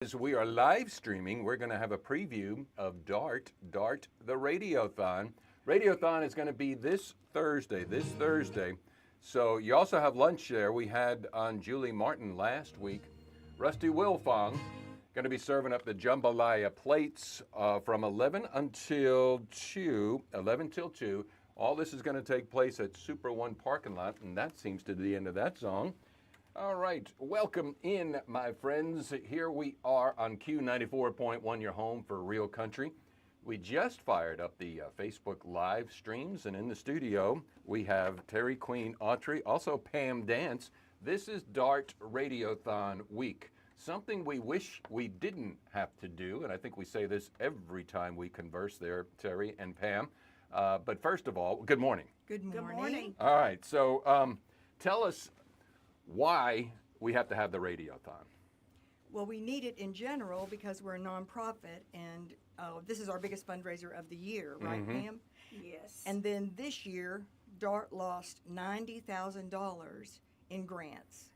As we are live streaming, we're going to have a preview of DART the Radiothon. Radiothon is going to be this Thursday. So you also have lunch there. We had on Julie Martin last week. Rusty Wilfong going to be serving up the jambalaya plates from 11 until 2. 11 till 2. All this is going to take place at Super One parking lot, and that seems to be the end of that song. All right, welcome in, my friends. Here we are on Q94.1, your home for real country. We just fired up the Facebook live streams, and in the studio we have Terry Queen Autry, also Pam Dance. This is DART Radiothon Week, something we wish we didn't have to do, and I think we say this every time we converse there, Terry and Pam. But first of all, good morning. Good morning. Good morning. All right, so tell us why we have to have the Radiothon. Well, we need it in general because we're a nonprofit, and this is our biggest fundraiser of the year, right, Pam? Yes. And then this year, DART lost $90,000 in grants.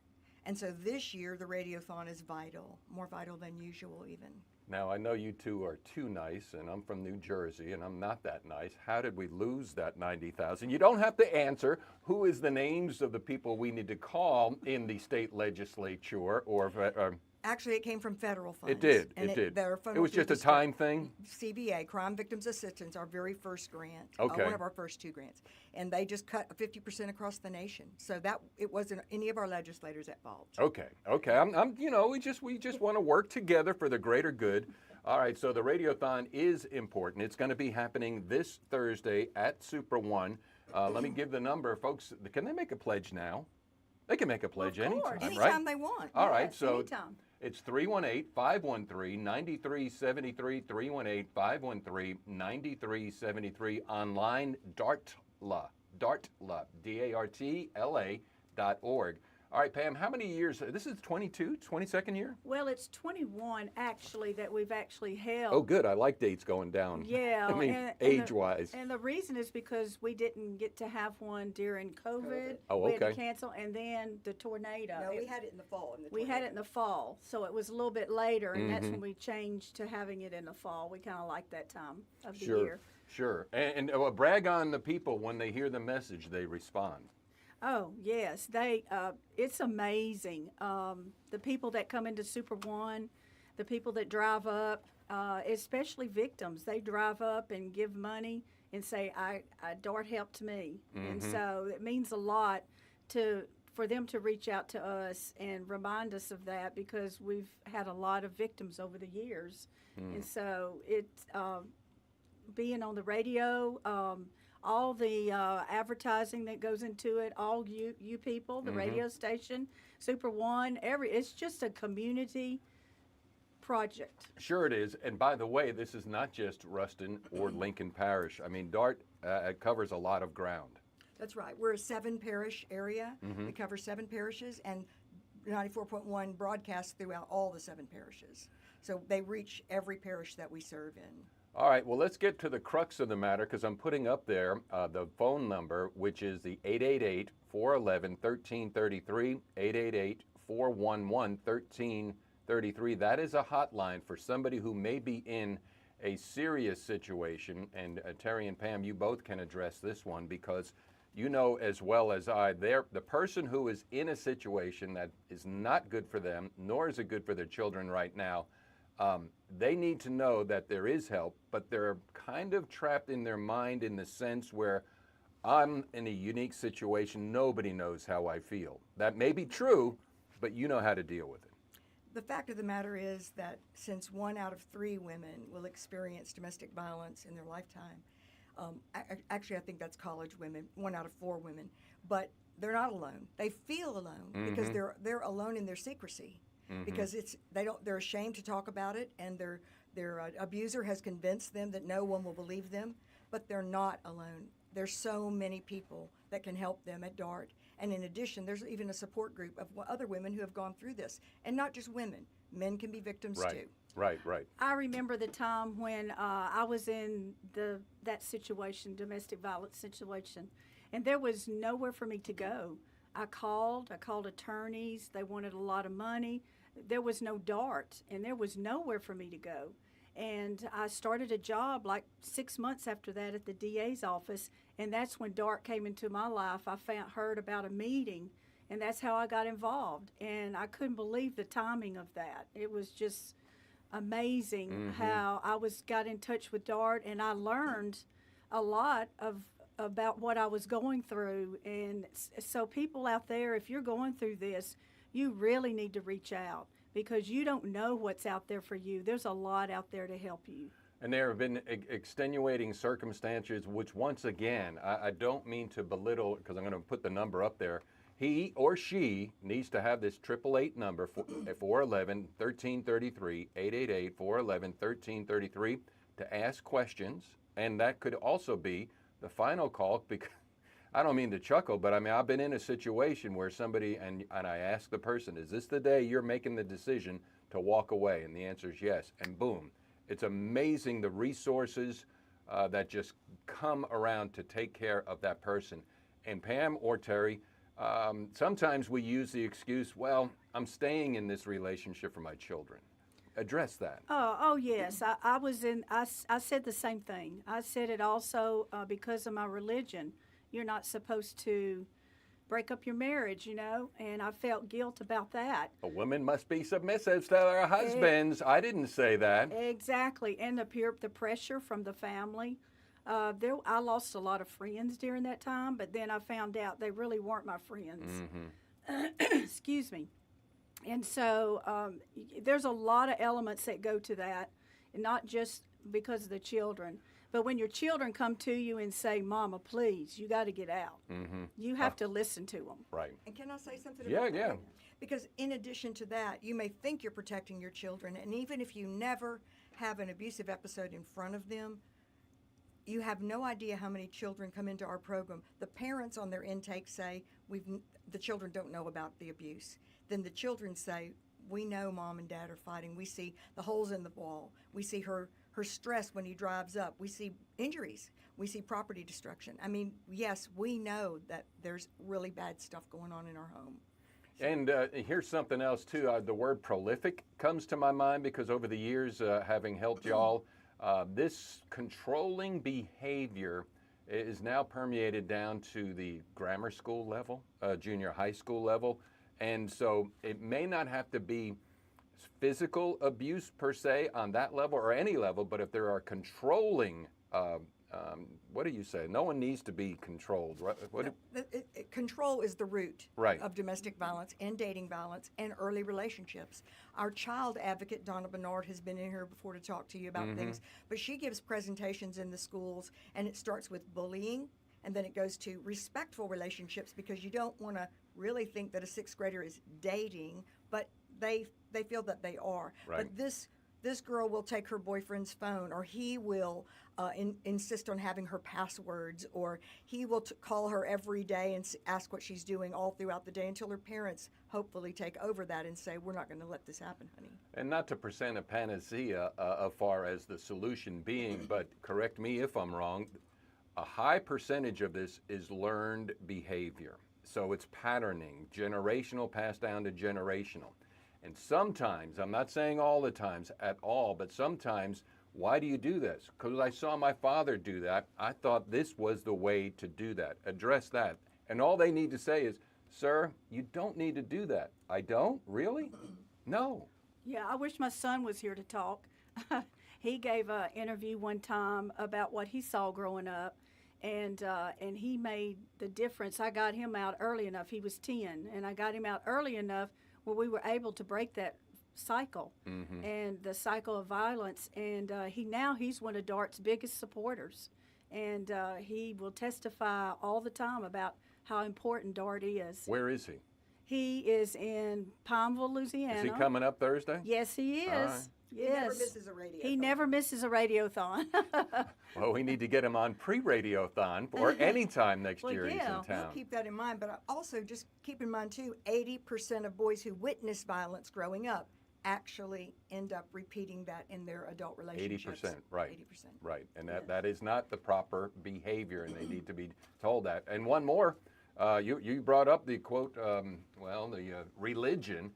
And so this year, the Radiothon is vital, more vital than usual even. Now, I know you two are too nice, and I'm from New Jersey, and I'm not that nice. How did we lose that 90,000? You don't have to answer. Who is the names of the people we need to call in the state legislature or Actually, it came from federal funds. It did. And it did. they're It funneled was through just a the time thing. CVA, Crime Victims Assistance, our very first grant. Okay. One of our first two grants, and they just cut 50% across the nation. So that it wasn't any of our legislators at fault. Okay. I'm we just want to work together for the greater good. All right. So the Radiothon is important. It's going to be happening this Thursday at Super One. Let me give the number, folks. Can they make a pledge now? They can make a pledge anytime, right? Anytime they want. All right, Yes, so anytime. it's 318-513-9373, 318-513-9373, online DARTLA, DARTLA.org. All right, Pam, how many years? This is 22nd year? Well, it's 21 actually that we've actually held. Oh, good. I like dates going down. Yeah. I mean, age-wise. And the reason is because we didn't get to have one during COVID. Oh, We had okay. to cancel, and then the tornado. No, we had it in the fall. We had it in the fall, so it was a little bit later, and that's Mm-hmm. when we changed to having it in the fall. We kind of like that time of the Sure, year. sure. And brag on the people when they hear the message, they respond. Oh yes, it's amazing. The people that come into Super One, the people that drive up, especially victims, they drive up and give money and say, "I DART helped me," and so it means a lot for them to reach out to us and remind us of that because we've had a lot of victims over the years, and so it's being on the radio. All the advertising that goes into it, all you people, the radio station, Super One, it's just a community project. Sure it is. And by the way, this is not just Ruston or Lincoln Parish. I mean, DART covers a lot of ground. That's right. We're a 7-parish area. We cover 7 parishes, and 94.1 broadcasts throughout all the 7 parishes. So they reach every parish that we serve in. All right, well, let's get to the crux of the matter because I'm putting up there the phone number, which is the 888-411-1333, 888-411-1333. That is a hotline for somebody who may be in a serious situation. And Terry and Pam, you both can address this one because you know as well as I, the person who is in a situation that is not good for them, nor is it good for their children right now, they need to know that there is help, but they're kind of trapped in their mind in the sense where I'm in a unique situation. Nobody knows how I feel. That may be true, but you know how to deal with it. The fact of the matter is that since 1 out of 3 women will experience domestic violence in their lifetime, actually I think that's college women, 1 out of 4 women, but they're not alone. They feel alone because they're alone in their secrecy. Because they're ashamed to talk about it, and their abuser has convinced them that no one will believe them, but they're not alone. There's so many people that can help them at DART, and in addition, there's even a support group of other women who have gone through this, and not just women. Men can be victims too. Right. I remember the time when I was in that situation, domestic violence situation, and there was nowhere for me to go. I called attorneys. They wanted a lot of money. there was no DART, and there was nowhere for me to go. And I started a job like 6 months after that at the DA's office, and that's when DART came into my life. I heard about a meeting, and that's how I got involved. And I couldn't believe the timing of that. It was just amazing how I got in touch with DART, and I learned a lot about what I was going through. And so people out there, if you're going through this, you really need to reach out, because you don't know what's out there for you. There's a lot out there to help you. And there have been extenuating circumstances, which once again, I don't mean to belittle, because I'm going to put the number up there. He or she needs to have this 888 number, 411-1333, 888-411-1333, to ask questions. And that could also be the final call, because I don't mean to chuckle, but I mean, I've been in a situation where somebody, and I ask the person, is this the day you're making the decision to walk away? And the answer is yes. And boom, it's amazing the resources that just come around to take care of that person. And Pam or Terry, sometimes we use the excuse, well, I'm staying in this relationship for my children. Address that. Oh yes. I said the same thing. I said it also because of my religion. You're not supposed to break up your marriage, you know, and I felt guilt about that. A woman must be submissive to their husbands. I didn't say that. Exactly, and the pressure from the family. I lost a lot of friends during that time, but then I found out they really weren't my friends. Excuse me. And so there's a lot of elements that go to that, and not just because of the children. But when your children come to you and say, Mama, please, you got to get out, you have to listen to them. Right. And can I say something Yeah, about that? yeah. Because in addition to that, you may think you're protecting your children, and even if you never have an abusive episode in front of them, you have no idea how many children come into our program. The parents on their intake say, the children don't know about the abuse. Then the children say, we know Mom and Dad are fighting. We see the holes in the wall. We see her stress when he drives up. We see injuries. We see property destruction. I mean, yes, we know that there's really bad stuff going on in our home. And here's something else, too. The word prolific comes to my mind, because over the years, having helped y'all, this controlling behavior is now permeated down to the grammar school level, junior high school level. And so it may not have to be physical abuse per se on that level or any level, but if there are controlling, what do you say? No one needs to be controlled. Control is the root Right. of domestic violence and dating violence and early relationships. Our child advocate, Donna Bernard, has been in here before to talk to you about things, but she gives presentations in the schools, and it starts with bullying, and then it goes to respectful relationships, because you don't want to really think that a sixth grader is dating, but they feel that they are. Right. But this girl will take her boyfriend's phone, or he will insist on having her passwords, or he will call her every day and ask what she's doing all throughout the day, until her parents hopefully take over that and say, we're not going to let this happen, honey. And not to present a panacea as far as the solution being, but correct me if I'm wrong, a high percentage of this is learned behavior. So it's patterning, generational, passed down to generational. And sometimes, I'm not saying all the times at all, but sometimes, why do you do this? Because I saw my father do that. I thought this was the way to do that. Address that. And all they need to say is, sir, you don't need to do that. I don't? Really? No. Yeah, I wish my son was here to talk. He gave an interview one time about what he saw growing up, and he made the difference. I got him out early enough. He was 10, and I got him out early enough where we were able to break that cycle and the cycle of violence. And he's one of DART's biggest supporters, and he will testify all the time about how important DART is. Where is he? He is in Pineville, Louisiana. Is he coming up Thursday? Yes, he is. All right. He never misses a radiothon. He never misses a radiothon. Well, we need to get him on pre-radiothon or any time next year he's in We'll town. keep that in mind, but I also just keep in mind too, 80% of boys who witness violence growing up actually end up repeating that in their adult relationships. 80%, right. 80%. Right, and that is not the proper behavior, and they need to be told that. And one more, you brought up the quote, the religion.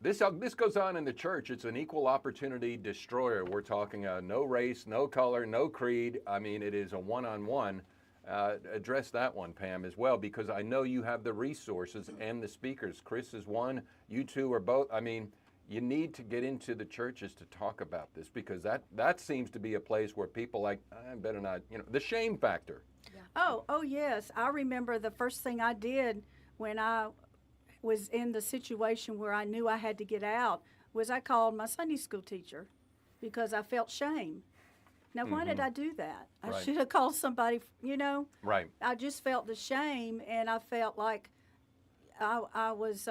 This goes on in the church. It's an equal opportunity destroyer. We're talking no race, no color, no creed. I mean, it is a one-on-one. Address that one, Pam, as well, because I know you have the resources and the speakers. Chris is one. You two are both. I mean, you need to get into the churches to talk about this, because that seems to be a place where people like, I better not, the shame factor. Oh yes. I remember the first thing I did when I was in the situation where I knew I had to get out was I called my Sunday school teacher because I felt shame. Now, why did I do that? I Right. should have called somebody, Right. I just felt the shame, and I felt like I was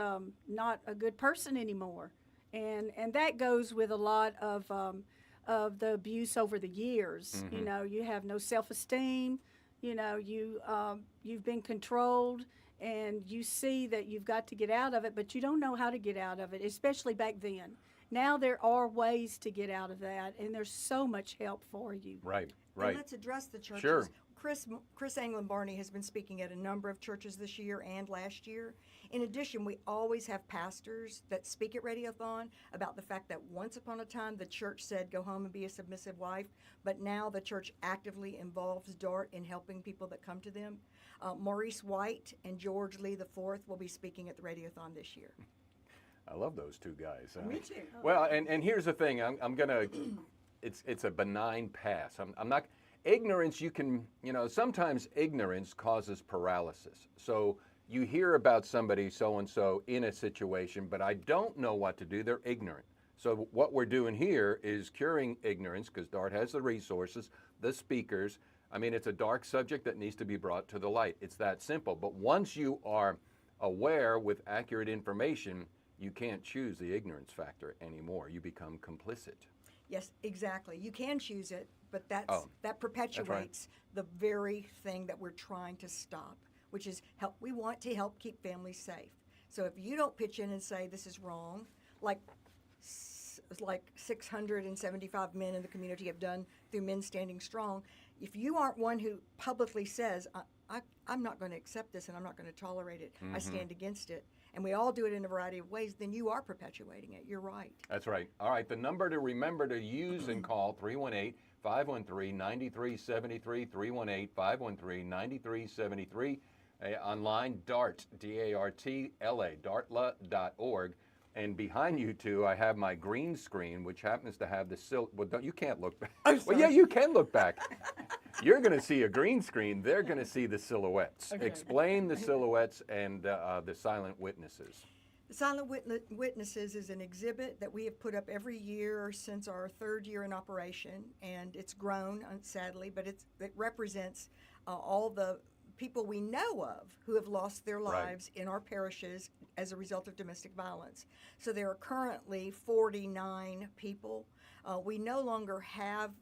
not a good person anymore. And that goes with a lot of the abuse over the years. You have no self-esteem. You've been controlled, and you see that you've got to get out of it, but you don't know how to get out of it, especially back then. Now there are ways to get out of that, and there's so much help for you. Right. And Right. let's address the churches. Sure. Chris Anglin Barney has been speaking at a number of churches this year and last year. In addition, we always have pastors that speak at Radiothon about the fact that once upon a time the church said, go home and be a submissive wife, but now the church actively involves DART in helping people that come to them. Maurice White and George Lee IV will be speaking at the Radiothon this year. I love those two guys. Me too. Well, and here's the thing. I'm gonna. It's a benign pass. I'm not. Ignorance. You can. Sometimes ignorance causes paralysis. So you hear about somebody so and so in a situation, but I don't know what to do. They're ignorant. So what we're doing here is curing ignorance, because DART has the resources, the speakers. I mean, it's a dark subject that needs to be brought to the light. It's that simple. But once you are aware with accurate information, you can't choose the ignorance factor anymore. You become complicit. Yes, exactly. You can choose it, but that That's perpetuates the very thing that we're trying to stop, which is help. We want to help keep families safe. So if you don't pitch in and say this is wrong, like 675 men in the community have done through Men Standing Strong, if you aren't one who publicly says, I'm not going to accept this and I'm not going to tolerate it, I stand against it, and we all do it in a variety of ways, then you are perpetuating it. You're right. That's right. All right, the number to remember to use and call, 318-513-9373, 318-513-9373. Online, DART, D-A-R-T-L-A, dartla.org. And behind you two, I have my green screen, which happens to have the you can't look back. Well, yeah, you can look back. You're going to see a green screen. They're going to see the silhouettes. Okay. Explain the silhouettes and the silent witnesses. The Silent Witnesses is an exhibit that we have put up every year since our third year in operation, and it's grown, sadly, but it represents all the people we know of who have lost their lives in our parishes as a result of domestic violence. So there are currently 49 people. We no longer have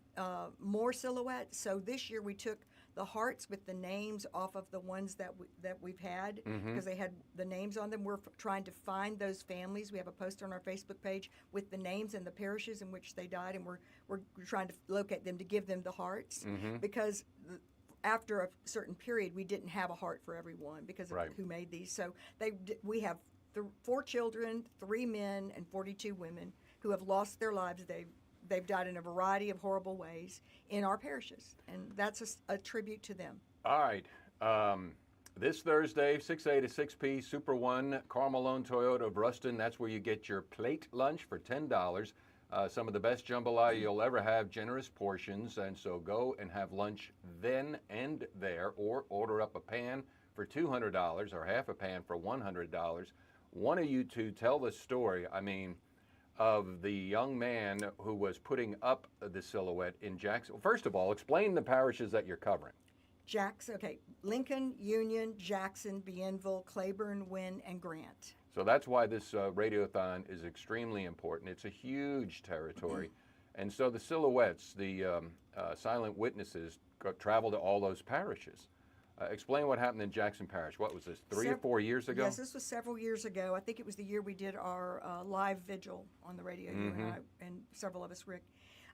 more silhouettes, so this year we took the hearts with the names off of the ones that we've had, because they had the names on them. We're trying to find those families. We have a post on our Facebook page with the names and the parishes in which they died, and we're trying to locate them to give them the hearts, because after a certain period, we didn't have a heart for everyone because of who made these. So we have 4 children, 3 men, and 42 women who have lost their lives. They've died in a variety of horrible ways in our parishes, and that's a tribute to them. All right. This Thursday, 6A to 6P, Super One, Carmelone Toyota of Ruston. That's where you get your plate lunch for $10. Some of the best jambalaya you'll ever have, generous portions. And so go and have lunch then and there, or order up a pan for $200 or half a pan for $100. One of you two tell the story, of the young man who was putting up the silhouette in Jackson. First of all, explain the parishes that you're covering. Lincoln, Union, Jackson, Bienville, Claiborne, Wynn, and Grant. So that's why this radiothon is extremely important. It's a huge territory. And so the silhouettes, the silent witnesses, travel to all those parishes. Explain what happened in Jackson Parish. What was this, 3 or 4 years ago? Yes, this was several years ago. I think it was the year we did our live vigil on the radio, you and I, and several of us, Rick.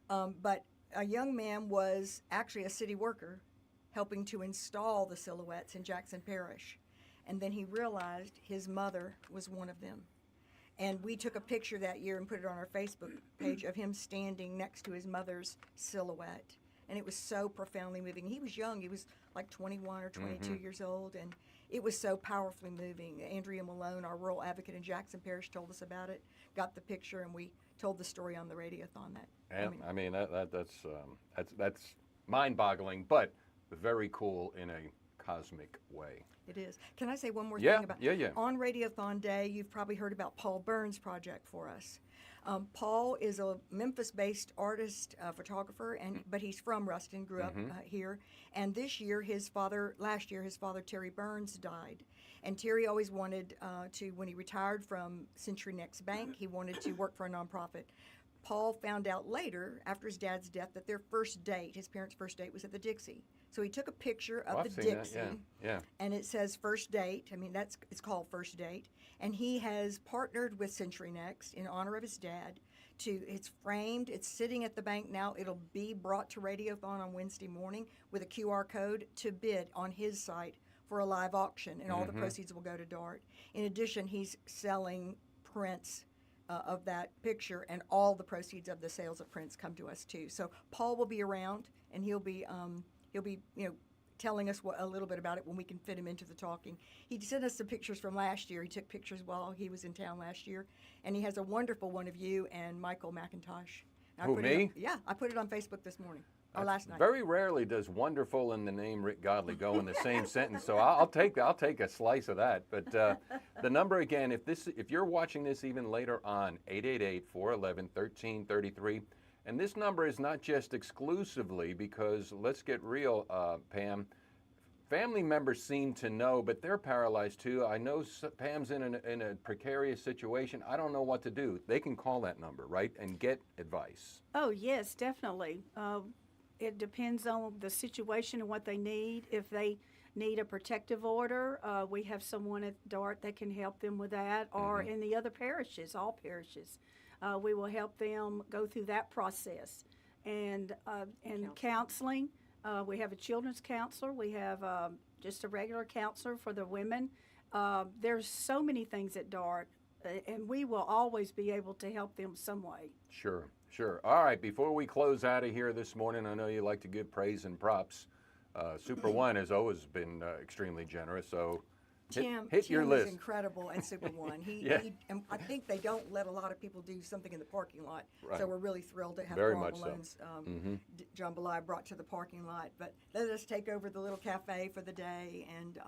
But a young man was actually a city worker helping to install the silhouettes in Jackson Parish. And then he realized his mother was one of them. And we took a picture that year and put it on our Facebook page of him standing next to his mother's silhouette. And it was so profoundly moving. He was young. He was like 21 or 22 years old. And it was so powerfully moving. Andrea Malone, our rural advocate in Jackson Parish, told us about it, got the picture, and we told the story on the radiothon. That's mind-boggling, but very cool in a cosmic way. It is. Can I say one more thing about Yeah. On Radiothon Day, you've probably heard about Paul Burns' project for us. Paul is a Memphis-based artist, photographer, but he's from Ruston, grew up here. And last year, his father, Terry Burns, died. And Terry always wanted when he retired from Century Next Bank, he wanted to work for a nonprofit. Paul found out later, after his dad's death, that their first date, his parents' first date, was at the Dixie. So he took a picture of the Dixie, and it says first date. I mean, it's called First Date. And he has partnered with Century Next in honor of his dad. It's framed. It's sitting at the bank now. It'll be brought to Radiothon on Wednesday morning with a QR code to bid on his site for a live auction, and all the proceeds will go to DART. In addition, he's selling prints of that picture, and all the proceeds of the sales of prints come to us too. So Paul will be around, and he'll be telling us a little bit about it when we can fit him into the talking. He sent us some pictures from last year. He took pictures while he was in town last year, and he has a wonderful one of you and Michael McIntosh. Who, me? I put it on Facebook this morning. Or last night. Very rarely does "wonderful" and the name Rick Godley go in the same sentence, so I'll take a slice of that. But the number again, if you're watching this even later on, 888-411-1333, and this number is not just exclusively because let's get real, Pam. Family members seem to know, but they're paralyzed too. I know Pam's in a precarious situation. I don't know what to do. They can call that number, right, and get advice. Oh, yes, definitely. It depends on the situation and what they need. If they need a protective order, we have someone at DART that can help them with that, or in the other parishes, all parishes. We will help them go through that process. And counseling, we have a children's counselor. We have just a regular counselor for the women. There's so many things at DART, and we will always be able to help them some way. Sure. All right, before we close out of here this morning, I know you like to give praise and props. Super One has always been extremely generous, so hit your list. Tim is incredible at Super One. And I think they don't let a lot of people do something in the parking lot, so we're really thrilled to have Very Carl much so. Malone's jambalaya brought to the parking lot. But let us take over the little cafe for the day, and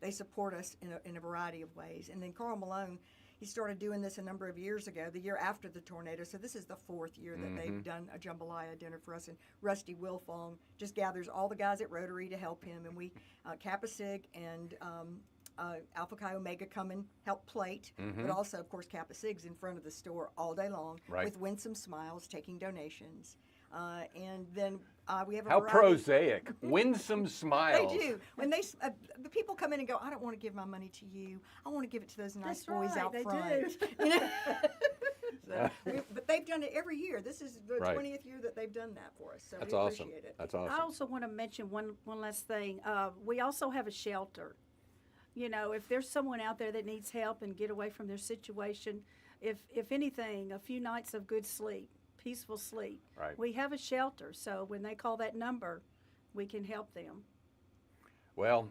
they support us in a variety of ways. And then Carl Malone, he started doing this a number of years ago, the year after the tornado. So this is the fourth year that they've done a jambalaya dinner for us. And Rusty Wilfong just gathers all the guys at Rotary to help him. And we, Kappa Sig and Alpha Chi Omega come and help plate. But also, of course, Kappa Sig's in front of the store all day long with winsome smiles, taking donations. And then we have a variety. Prosaic. Winsome smiles. They do. When the people come in and go, I don't want to give my money to you. I want to give it to those nice boys out front. Do. You know? But they've done it every year. This is the 20th year that they've done that for us. So That's we awesome. appreciate it. That's awesome. I also want to mention one last thing. We also have a shelter. You know, if there's someone out there that needs help and get away from their situation, if anything, a few nights of good sleep, peaceful sleep. Right. We have a shelter, so when they call that number, we can help them. Well,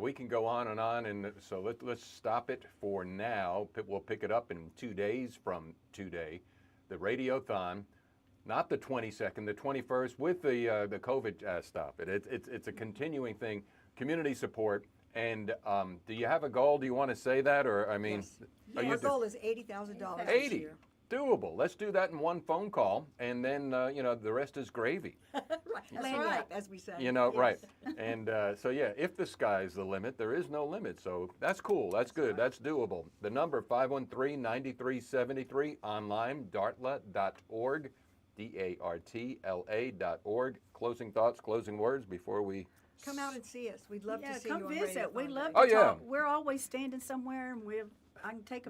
we can go on, and so let's stop it for now. We'll pick it up in 2 days from today. The Radiothon, not the 22nd, the 21st, with the COVID stop. It's a continuing thing. Community support. And do you have a goal? Do you want to say that, or I mean, yes. Our goal is $80,000 this 80. year. Doable. Let's do that in one phone call, and then the rest is gravy. Right. Land grab, as we say. Right. And if the sky's the limit, there is no limit. So that's cool. That's good. Right. That's doable. The number 513-9373, online dartla.org, DARTLA.org. Closing thoughts, closing words before we. Come out and see us. We'd love to see you come on visit. Radiothon We Day. love to talk. We're always standing somewhere, and I can take a